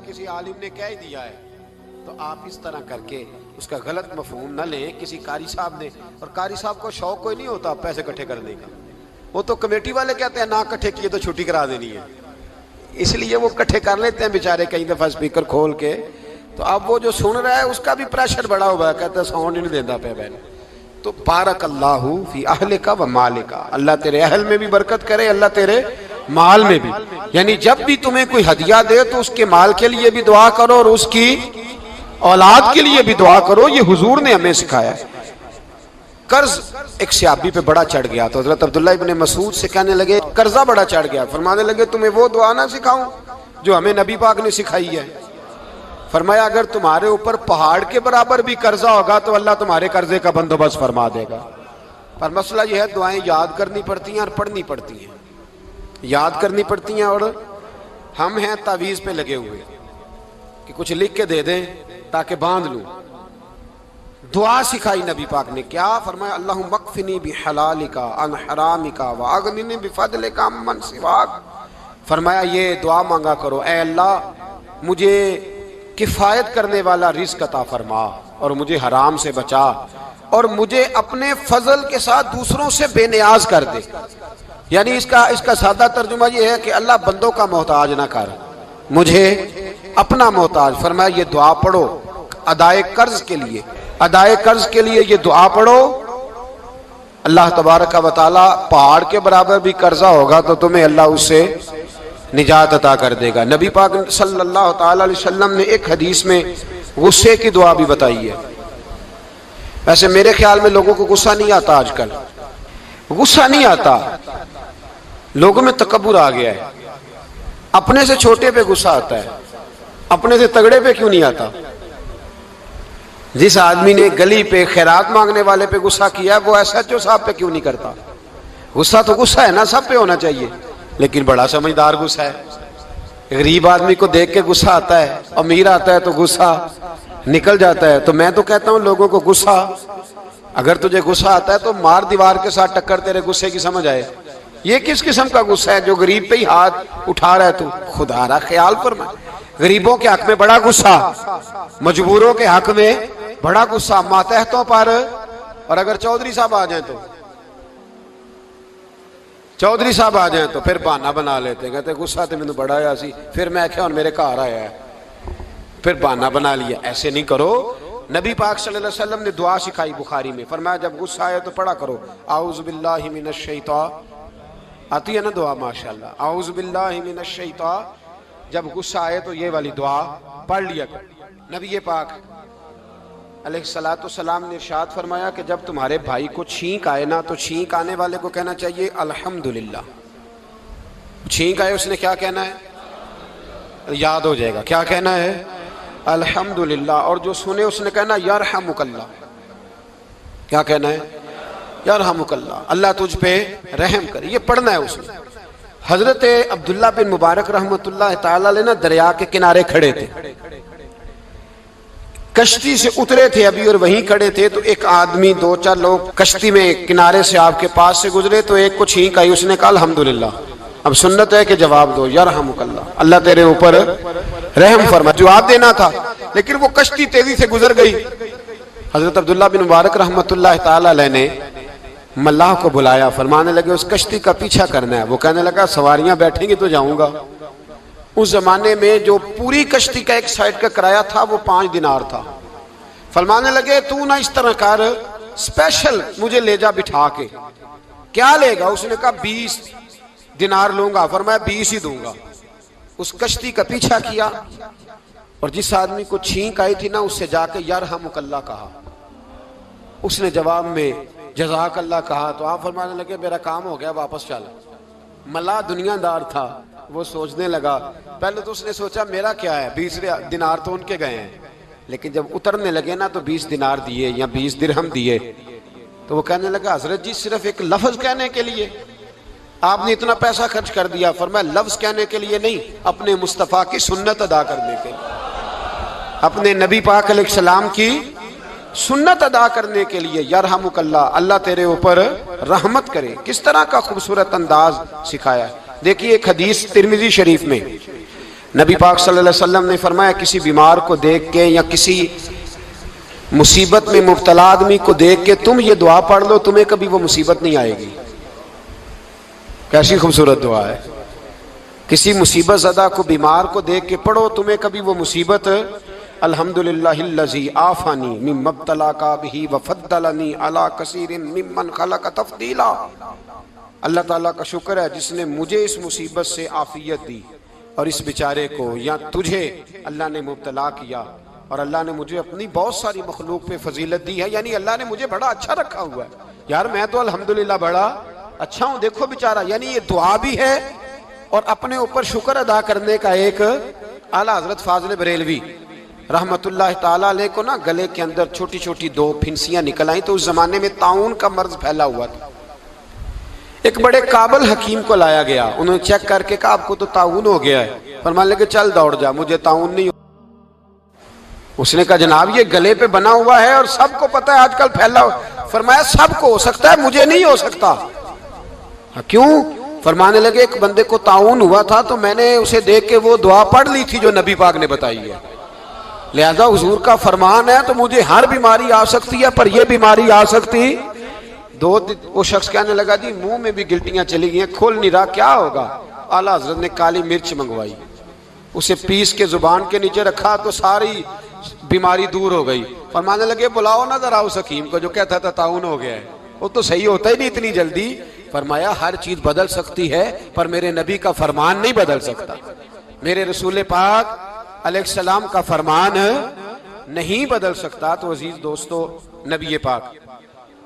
किसी आलिम ने कह ही दिया है तो आप इस तरह करके उसका गलत मफहूम न लें किसी कारी साहब ने। और कारी साहब को शौक कोई नहीं होता पैसे इकट्ठे करने का, वो तो कमेटी वाले कहते हैं ना इकट्ठे किए तो छुट्टी करा देनी है, इसलिए वो इकट्ठे कर लेते हैं बेचारे कई दफा स्पीकर खोल के। तो अब वो जो सुन रहा है उसका भी प्रेशर बड़ा हुआ है, कहता है साउंड ही नहीं देता पे बैन। तो बारक अल्लाहु फी अहलिका व मालिका, अल्लाह तेरे अहल में भी बरकत करे, अल्लाह तेरे माल में भी। यानी जब भी तुम्हें कोई हदिया दे तो उसके माल के लिए भी दुआ करो और उसकी औलाद के लिए भी दुआ करो, ये हुजूर ने हमें सिखाया है। कर्ज एक सहाबी पे बड़ा चढ़ गया तो हजरत अब्दुल्ला इब्ने मसूद से कहने लगे कर्जा बड़ा चढ़ गया, फरमाने लगे तुम्हें वो दुआ ना सिखाऊं जो हमें नबी पाक ने सिखाई है। फरमाया अगर तुम्हारे ऊपर पहाड़ के बराबर भी कर्जा होगा तो अल्लाह तुम्हारे कर्जे का बंदोबस्त फरमा देगा। पर मसला यह है दुआएं याद करनी पड़ती हैं और पढ़नी पड़ती हैं, याद करनी पड़ती हैं। और हम हैं तावीज़ पे लगे हुए कि कुछ लिख के दे दें ताकि बांध लूं। दुआ सिखाई नबी पाक ने, क्या फरमाया अल्लाहुम्मा मक्फिनी बिहलालिका अन हरामिका व अगनिनी बिफदलिका अम्मन सिवाक। फरमाया ये दुआ मांगा करो, ऐ अल्लाह मुझे किफ़ायत करने वाला रिज़्क़ अता फरमा और मुझे हराम से बचा और मुझे अपने फजल के साथ दूसरों से बेनियाज कर दे। यानी इसका सादा तर्जुमा ये है कि अल्लाह बंदों का मोहताज ना कर, मुझे अपना मोहताज। फरमाया ये दुआ पढ़ो अदाए कर्ज के लिए, अदाए कर्ज के लिए ये दुआ पढ़ो। अल्लाह तबारक व तआला पहाड़ के बराबर भी कर्जा होगा तो तुम्हें अल्लाह उससे निजात अता कर देगा। नबी पाक सल्लल्लाहु तआला अलैहि वसल्लम ने एक हदीस में गुस्से की दुआ भी बताई है। वैसे मेरे ख्याल में लोगों को गुस्सा नहीं आता, आजकल गुस्सा नहीं आता, लोगों में तकब्बुर आ गया है। अपने से छोटे पे गुस्सा आता है, अपने से तगड़े पे क्यों नहीं आता। जिस आदमी ने गली पे खैरात मांगने वाले पे गुस्सा किया वो एसएचओ साहब पे क्यों नहीं करता। गुस्सा तो गुस्सा है ना, सब पे होना चाहिए, लेकिन बड़ा समझदार गुस्सा है। गरीब आदमी को देख के गुस्सा आता है, अमीर आता है तो गुस्सा निकल जाता है। तो मैं तो कहता हूं लोगों को गुस्सा, अगर तुझे गुस्सा आता है तो मार दीवार के साथ टक्कर तेरे गुस्से की समझ आए। ये किस किस्म का गुस्सा है जो गरीब पे ही हाथ उठा रहा है तू, खुदा रा ख्याल फरमा। गरीबों के हक में बड़ा गुस्सा, मजबूरों के हक में बड़ा गुस्सा, मातहतों पर। और अगर चौधरी साहब आ जाए तो चौधरी साहब आ जाए तो फिर बहाना बना लेते, कहते गुस्सा तो मैंने बड़ा आया सी, फिर मैं क्या मेरे घर आया है, फिर बहाना बना लिया। ऐसे नहीं करो। नबी पाक सल्लल्लाहु अलैहि वसल्लम ने दुआ सिखाई बुखारी में, फरमाया जब गुस्सा आए तो पढ़ा करो आऊज़ु बिल्लाहि मिनश शैतान, आती है ना दुआ माशाल्लाह, आऊज़ु बिल्लाहि मिनश शैतान। जब गुस्सा आए तो ये वाली दुआ पढ़ लिया करो। नबी पाक अलैहिस्सलातुस्सलाम ने इरशाद फरमाया कि जब तुम्हारे भाई को छींक आए ना तो छींक आने वाले को कहना चाहिए अल्हम्दुलिल्लाह। छींक आए उसने क्या कहना है, याद हो जाएगा क्या कहना है, अल्हम्दुलिल्लाह। और जो सुने उसने कहना यरहमुकल्लाह, क्या कहना है, यरहमुकल्लाह, अल्लाह तुझ पे रहम करे, ये पढ़ना है उसने। हजरत अब्दुल्ला बिन मुबारक रहमतुल्लाह तआला अलैह ना दरिया के किनारे खड़े थे, कश्ती से उतरे थे अभी और वहीं खड़े थे। तो एक आदमी, दो चार लोग कश्ती में किनारे से आपके पास से गुजरे तो एक को छींक आई, उसने कहा अल्हम्दुलिल्लाह। अब सुन्नत है कि जवाब दो यरहमुकल्लाह, अल्लाह तेरे ऊपर रहम फरमा, जवाब देना था, लेकिन वो कश्ती तेजी से गुजर गई। हजरत अब्दुल्ला बिन मुबारक रहमतुल्लाह तआला अलैह ने मल्लाह को बुलाया, फरमाने लगे उस कश्ती का पीछा करना है। वो कहने लगा सवारियां बैठेंगी तो जाऊंगा। उस जमाने में जो पूरी कश्ती का एक साइड का किराया था वो 5 दिनार था। फरमाने लगे तू ना इस तरह कर, स्पेशल मुझे ले जा बिठा के। क्या लेगा, उसने कहा 20 दिनार लूंगा। फरमाया 20 ही दूंगा। उस कश्ती का पीछा किया और जिस आदमी को छींक आई थी ना उससे जाके यरहमुकल्लाह कहा, उसने जवाब में जज़ाकल्लाह कहा। तो आप फरमाने लगे मेरा काम हो गया, वापस चल। मल्लाह दुनियादार था, वो सोचने लगा, पहले तो उसने सोचा मेरा क्या है, 20 दिनार तो उनके गए हैं, लेकिन जब उतरने लगे ना तो 20 दिनार दिए या 20 दिरहम दिए। तो वो कहने लगा हजरत जी सिर्फ एक लफ्ज कहने के लिए आपने इतना पैसा खर्च कर दिया। फरमाया लफ्ज कहने के लिए नहीं, अपने मुस्तफ़ा की सुन्नत अदा करने के लिए, अपने नबी पाक अलैहिस्सलाम की सुन्नत अदा करने के लिए। यरहमुकल्लाह, अल्लाह तेरे ऊपर रहमत करे। किस तरह का खूबसूरत अंदाज सिखाया है। देखिए एक हदीस तिरमिजी शरीफ में नबी पाक सल्लल्लाहु अलैहि वसल्लम ने फरमाया, किसी बीमार को देख के या किसी मुसीबत में मुब्तला आदमी को देख के तुम ये दुआ पढ़ लो, तुम्हें कभी वो मुसीबत नहीं आएगी। कैसी खूबसूरत दुआ है। किसी मुसीबत ज़दा को, बीमार को देख के पढ़ो, तुम्हें कभी वो मुसीबत, अल्हम्दुलिल्लाहिल्लज़ी आफ़ानी मिम्मब्तला का बिही व फ़द्दलनी अला कसीरिन मिम्मन खलक़ तफ़दीला। अल्लाह ताला का शुक्र है जिसने मुझे इस मुसीबत से आफियत दी और इस बेचारे को या तुझे अल्लाह ने मुब्तला किया और अल्लाह ने मुझे अपनी बहुत सारी मखलूक पे फजीलत दी है। यानी अल्लाह ने मुझे बड़ा अच्छा रखा हुआ है। यार मैं तो अल्हम्दुलिल्लाह बड़ा अच्छा हूँ, देखो बेचारा। यानी ये दुआ भी है और अपने ऊपर शुक्र अदा करने का एक। आला हजरत फाजिल बरेलवी रहमतुल्लाह ताला अलैह को ना गले के अंदर छोटी छोटी 2 फिंसियां निकल आई। तो उस जमाने में ताउन का मर्ज फैला हुआ था। एक बड़े काबल हकीम को लाया गया, उन्होंने चेक करके कहा आपको तो ताउन हो गया है। फरमाने लगे चल दौड़ जा, मुझे ताउन नहीं। उसने कहा जनाब ये गले पे बना हुआ है और सबको पता है आजकल फैला। फरमाया सबको हो सकता है, मुझे नहीं हो सकता। क्यों? फरमाने लगे एक बंदे को ताउन हुआ था तो मैंने उसे देख के वो दुआ पढ़ ली थी जो नबी पाक ने बताई है। लिहाजा हुजूर का फरमान है तो मुझे हर बीमारी आ सकती है पर यह बीमारी आ सकती। वो शख्स कहने लगा जी मुंह में भी गिल्टियां चली गई, खोल नहीं रहा, क्या होगा? आला हजरत ने काली मिर्च मंगवाई, उसे पीस के जुबान के नीचे रखा तो सारी बीमारी दूर हो गई। फरमाने लगे बुलाओ ना जरा उस हकीम को जो कहता था ताउन हो गया है, वो तो सही होता ही नहीं इतनी जल्दी। फरमाया हर चीज बदल सकती है पर मेरे नबी का फरमान नहीं बदल सकता। मेरे रसूल पाक अलैहिस्सलाम का फरमान नहीं बदल सकता। तो अजीज दोस्तों, नबी पाक,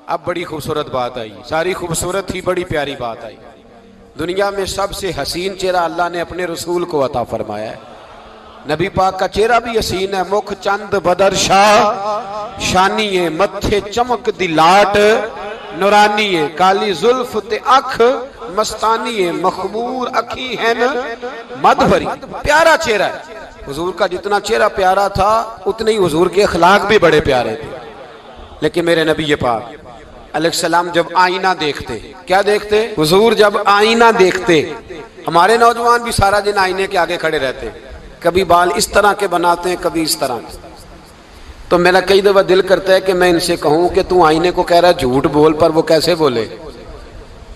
अब बड़ी खूबसूरत बात आई, सारी खूबसूरत थी, बड़ी प्यारी बात आई। दुनिया में सबसे हसीन चेहरा अल्लाह ने अपने रसूल को अता फरमाया है। नबी पाक का चेहरा भी हसीन है। मुख चंद बदर शाह शानी है, मत्थे चमक दी लाट नूरानी है, काली जुल्फ ते अख मस्तानी है, मखमूर अखी है न मद भरी। प्यारा चेहरा है हुजूर का। जितना चेहरा प्यारा था उतने ही हुजूर के अखलाक भी बड़े प्यारे थे। लेकिन मेरे नबी पाक अलैहिस्सलाम जब आईना देखते, क्या देखते? हुजूर जब आईना देखते, हमारे नौजवान भी सारा दिन आईने के आगे खड़े रहते, कभी बाल इस तरह के बनाते हैं कभी इस तरह। तो मेरा कई दफा दिल करता है कि मैं इनसे कहूं कि तू आईने को कह रहा है झूठ बोल, पर वो कैसे बोले?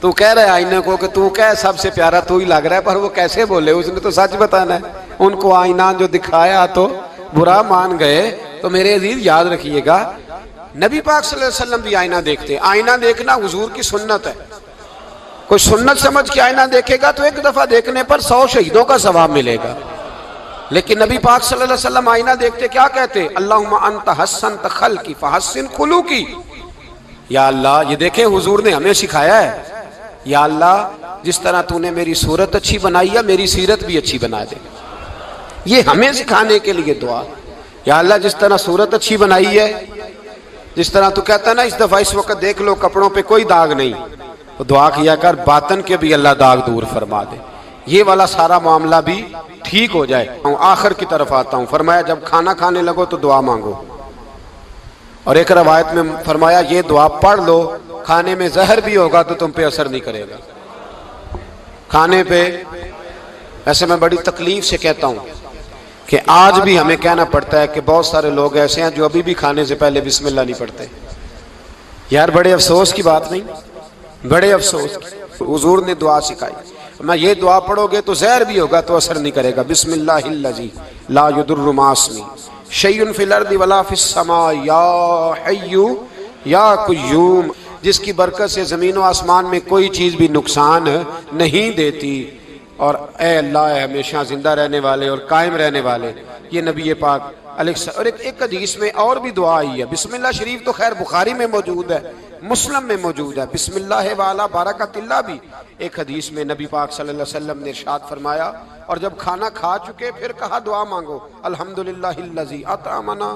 तू कह रहा है आईने को कि तू क्या सबसे प्यारा तू ही लग रहा है, पर वो कैसे बोले? उसने तो सच बताना है। उनको आईना जो दिखाया तो बुरा मान गए। तो मेरे अजीज याद रखिएगा, नबी पाक सल्लल्लाहु अलैहि वसल्लम भी आईना देखते। आईना देखना हुजूर की सुन्नत है। कोई सुन्नत समझ के आईना देखेगा तो एक दफा देखने पर 100 शहीदों का सवाब मिलेगा। लेकिन नबी पाक सल्लल्लाहु अलैहि वसल्लम आईना देखते क्या कहते? अल्लाहुम्मा अंत हस्सनत खल्की फहस्सिन खुलूकी। या अल्लाह, ये देखे हुजूर ने हमें सिखाया है, या अल्लाह जिस तरह तूने मेरी सूरत अच्छी बनाई है मेरी सीरत भी अच्छी बना दे। ये हमें सिखाने के लिए दुआ। या अल्लाह जिस तरह सूरत अच्छी बनाई है, जिस तरह तू कहता ना इस दफा इस वक्त देख लो कपड़ों पे कोई दाग नहीं, तो दुआ किया कर बातन के भी अल्लाह दाग दूर फरमा दे, ये वाला सारा मामला भी ठीक हो जाए। आखिर की तरफ आता हूं। फरमाया जब खाना खाने लगो तो दुआ मांगो। और एक रवायत में फरमाया ये दुआ पढ़ लो, खाने में जहर भी होगा तो तुम पे असर नहीं करेगा। खाने पे ऐसे मैं बड़ी तकलीफ से कहता हूं कि आज भी हमें कहना पड़ता है कि बहुत सारे लोग ऐसे हैं जो अभी भी खाने से पहले बिस्मिल्लाह नहीं पढ़ते। यार बड़े अफसोस की बात नहीं, बड़े अफसोस। हुजूर ने दुआ सिखाई, मैं ये दुआ पढ़ोगे तो जहर भी होगा तो असर नहीं करेगा। बिस्मिल्लाहिल्लज़ी ला युदुर्रु मास्मी शैउन फिल अर्दि वला फिस समा या हय्यु या कुय्यूम, जिसकी बरकत से ज़मीन व आसमान में कोई चीज़ भी नुकसान नहीं देती। और ए अल्लाह हमेशा जिंदा रहने वाले और कायम रहने वाले, ये नबी पाक और एक हदीस में और भी दुआ आई है। बिस्मिल्लाह शरीफ तो खैर बुखारी में मौजूद है, मुस्लिम में मौजूद है। बिस्मिल्लाह वाला बरकतिल्लाह भी एक हदीस में नबी पाक सल्लल्लाहु अलैहि वसल्लम ने इरशाद फरमाया। और जब खाना खा चुके फिर कहा दुआ मांगो, अल्हम्दुलिल्लाहिल्लज़ी अतअमना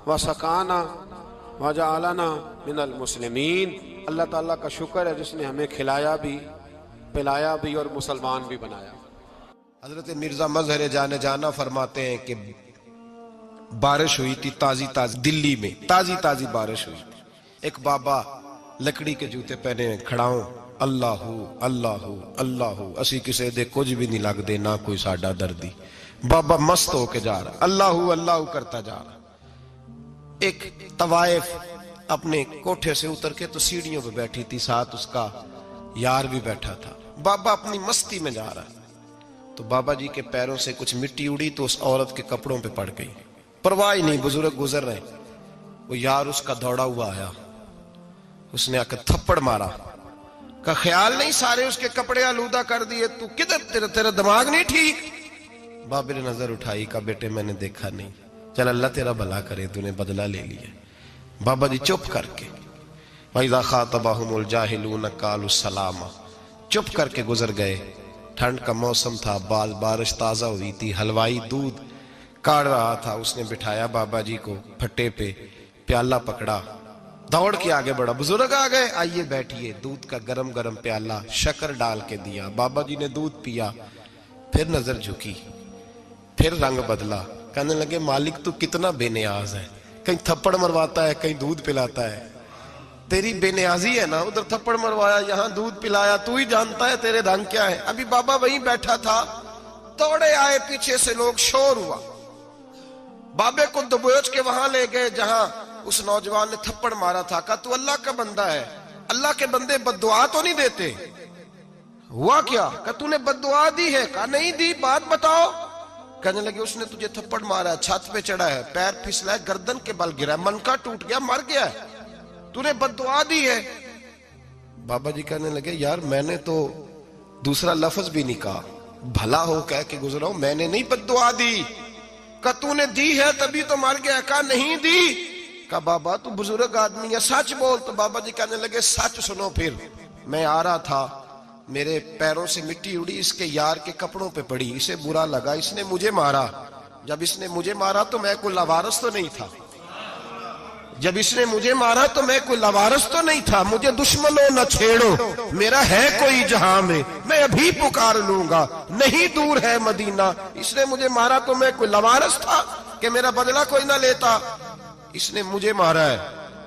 व सकाना व जअलना मिनल मुस्लिमीन। अल्लाह ताला का शुक्र है जिसने हमें खिलाया भी, पिलाया भी और मुसलमान भी बनाया। हजरत मिर्जा मजहर जाने जाना फरमाते हैं कि बारिश हुई थी ताजी ताजी, दिल्ली में ताजी ताजी बारिश हुई थी। एक बाबा लकड़ी के जूते पहने खड़ा हो, अल्लाहू अल्लाहू अल्लाहू, असी किसी दे कुछ भी नहीं लगते ना कोई साडा दर्दी। बाबा मस्त होके जा रहा, अल्लाहू अल्लाहू करता जा रहा। एक तवाइफ अपने कोठे से उतर के तो सीढ़ियों पे बैठी थी, साथ उसका यार भी बैठा था। बाबा अपनी मस्ती में जा रहा, तो बाबा जी के पैरों से कुछ मिट्टी उड़ी तो उस औरत के कपड़ों पे पड़ गई। परवाह ही नहीं, बुजुर्ग गुजर रहे। वो यार उसका दौड़ा हुआ आया, उसने आकर थप्पड़ मारा। का ख्याल नहीं सारे उसके कपड़े आलूदा कर दिए, तू किधर, तेरा दिमाग नहीं ठीक। बाबे ने नजर उठाई, का बेटे मैंने देखा नहीं, चल अल्लाह तेरा भला करे, तूने बदला ले लिया। बाबा जी चुप करके, वइज़ा ख़ातबहुमुल जाहिलून क़ालू सलामा, चुप करके गुजर गए। ठंड का मौसम था, बारिश ताजा हुई थी, हलवाई दूध काढ़ रहा था। उसने बिठाया बाबा जी को फट्टे पे, प्याला पकड़ा, दौड़ के आगे बढ़ा। बुजुर्ग आ गए, आइए बैठिए। दूध का गरम गरम प्याला शक्कर डाल के दिया। बाबा जी ने दूध पिया, फिर नजर झुकी, फिर रंग बदला। कहने लगे मालिक तू कितना बेनियाज है, कहीं थप्पड़ मरवाता है, कहीं दूध पिलाता है। तेरी बेनियाजी है ना, उधर थप्पड़ मरवाया, यहाँ दूध पिलाया, तू ही जानता है तेरे रंग क्या है। अभी बाबा वहीं बैठा था, दौड़े आए, पीछे से लोग, शोर हुआ। बाबे को दबोच के वहां ले गए जहां उस नौजवान ने थप्पड़ मारा था। कहा तू अल्लाह का बंदा है, अल्लाह के बंदे बद्दुआ तो नहीं देते। हुआ क्या? कहा तूने बद्दुआ दी है? कहा नहीं दी, बात बताओ। कहने लगे उसने तुझे थप्पड़ मारा, छत पे चढ़ा है, पैर फिसला है, गर्दन के बल गिरा, मनका टूट गया, मर गया, तूने बद्दुआ दी है। बाबा जी कहने लगे यार मैंने तो दूसरा लफ्ज भी नहीं कहा, भला हो कह के गुजरा हूं, मैंने नहीं बद्दुआ दी। कहा तूने दी है तभी तो मर गया। कहा नहीं दी। कहा बाबा तू बुजुर्ग आदमी है, सच बोल। तो बाबा जी कहने लगे सच सुनो। फिर मैं आ रहा था, मेरे पैरों से मिट्टी उड़ी, इसके यार के कपड़ों पे पड़ी, इसे बुरा लगा, इसने मुझे मारा। जब इसने मुझे मारा तो मैं कोई लवारस तो नहीं था, जब इसने मुझे मारा तो मैं कोई लवारस तो नहीं था। मुझे दुश्मनों न छेड़ो, मेरा है कोई जहां में, मैं अभी पुकार लूंगा, नहीं दूर है मदीना। इसने मुझे मारा तो मैं कोई लवारस था कि मेरा बदला कोई ना लेता। इसने मुझे मारा है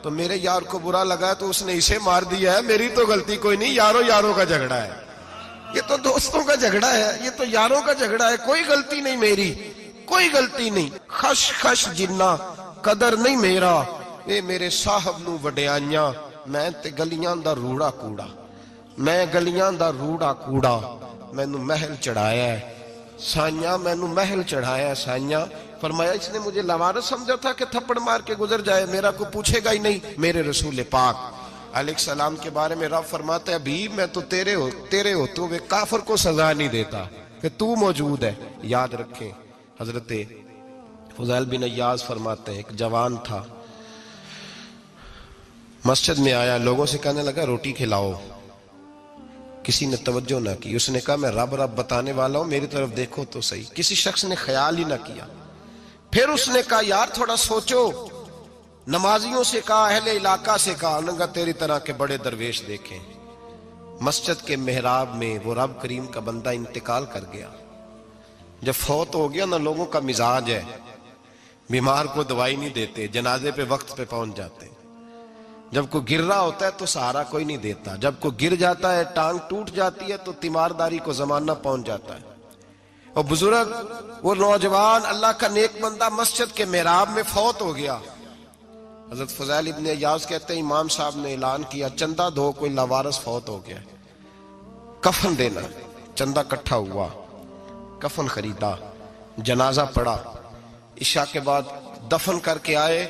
तो मेरे यार को बुरा लगा तो उसने इसे मार दिया है, मेरी तो गलती कोई नहीं, यारों यारों का झगड़ा है, ये तो दोस्तों का झगड़ा है, ये तो यारों का झगड़ा है, कोई गलती नहीं मेरी, कोई गलती नहीं। खश खश जिन्ना कदर नहीं मेरा, ए मेरे साहब नू वडियाइयां, मैं ते गलियां दा रूड़ा कूड़ा, मैं गलियां दा रूड़ा कूड़ा, मैनू महल चढ़ाया साइया, मैनू महल चढ़ाया साइया। फरमाया इसने मुझे लवारस समझा था कि थप्पड़ मार के गुजर जाए, मेरा को पूछेगा ही नहीं। मेरे रसूल पाक अलैहिस्सलाम के बारे में रब फरमाते हैं अभी मैं तो तेरे होते हुए काफिर को सजा नहीं देता कि तू मौजूद है। याद रखें, हजरत फुज़ैल बिन अय्याज फरमाते हैं एक जवान था, मस्जिद में आया, लोगों से कहने लगा रोटी खिलाओ, किसी ने तवज्जो ना की। उसने कहा मैं रब रब बताने वाला हूं, मेरी तरफ देखो तो सही। किसी शख्स ने ख्याल ही ना किया। फिर उसने कहा यार थोड़ा सोचो, नमाजियों से कहा, अहले इलाका से कहा, उन्होंने कहा तेरी तरह के बड़े दरवेश देखे। मस्जिद के मेहराब में वो रब करीम का बंदा इंतकाल कर गया। जब फौत हो गया ना, लोगों का मिजाज है, बीमार को दवाई नहीं देते, जनाजे पे वक्त पे पहुंच जाते। जब कोई गिर रहा होता है तो सहारा कोई नहीं देता, जब कोई गिर जाता है, टांग टूट जाती है तो तीमारदारी को जमाना पहुंच जाता है। और बुजुर्ग वो नौजवान अल्लाह का नेक बंदा मस्जिद के मेहराब में फौत हो गया। हजरत फज़ैल इब्न अय्याज कहते हैं इमाम साहब ने ऐलान किया चंदा दो, कोई लावारिस फौत हो गया, कफन देना। चंदा इकट्ठा हुआ, कफन खरीदा, जनाजा पड़ा, इशा के बाद दफन करके आए।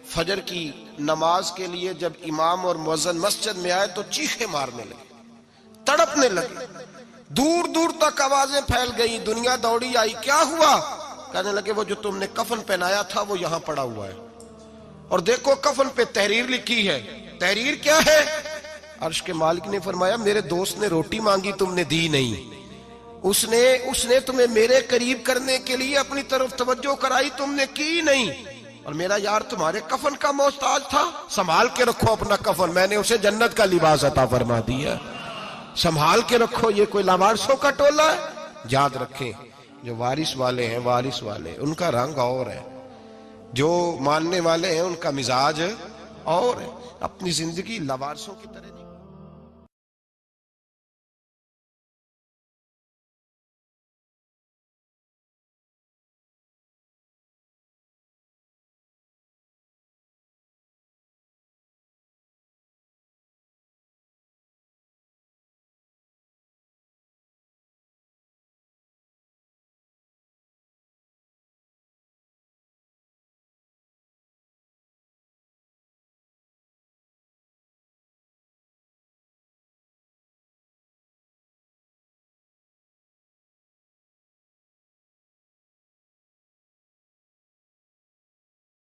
फजर की नमाज के लिए जब इमाम और मुअज्जिन मस्जिद में आए तो चीखे मारने लगे, तड़पने लगे, दूर दूर तक आवाजें फैल गई, दुनिया दौड़ी आई। क्या हुआ? कहने लगे वो जो तुमने कफन पहनाया था वो यहां पड़ा हुआ है, और देखो कफन पे तहरीर लिखी है। तहरीर क्या है? अर्श के मालिक ने फरमाया मेरे दोस्त ने रोटी मांगी, तुमने दी नहीं, उसने तुम्हें मेरे करीब करने के लिए अपनी तरफ तवज्जो कराई, तुमने की नहीं, और मेरा यार तुम्हारे कफन का मोहताज था, संभाल के रखो अपना कफन, मैंने उसे जन्नत का लिबास अता फरमा दिया, संभाल के रखो, ये कोई लावारिसों का टोला है। याद रखें जो वारिस वाले हैं, वारिस वाले उनका रंग और है, जो मानने वाले हैं उनका मिजाज और है। अपनी जिंदगी लावारिसों की तरह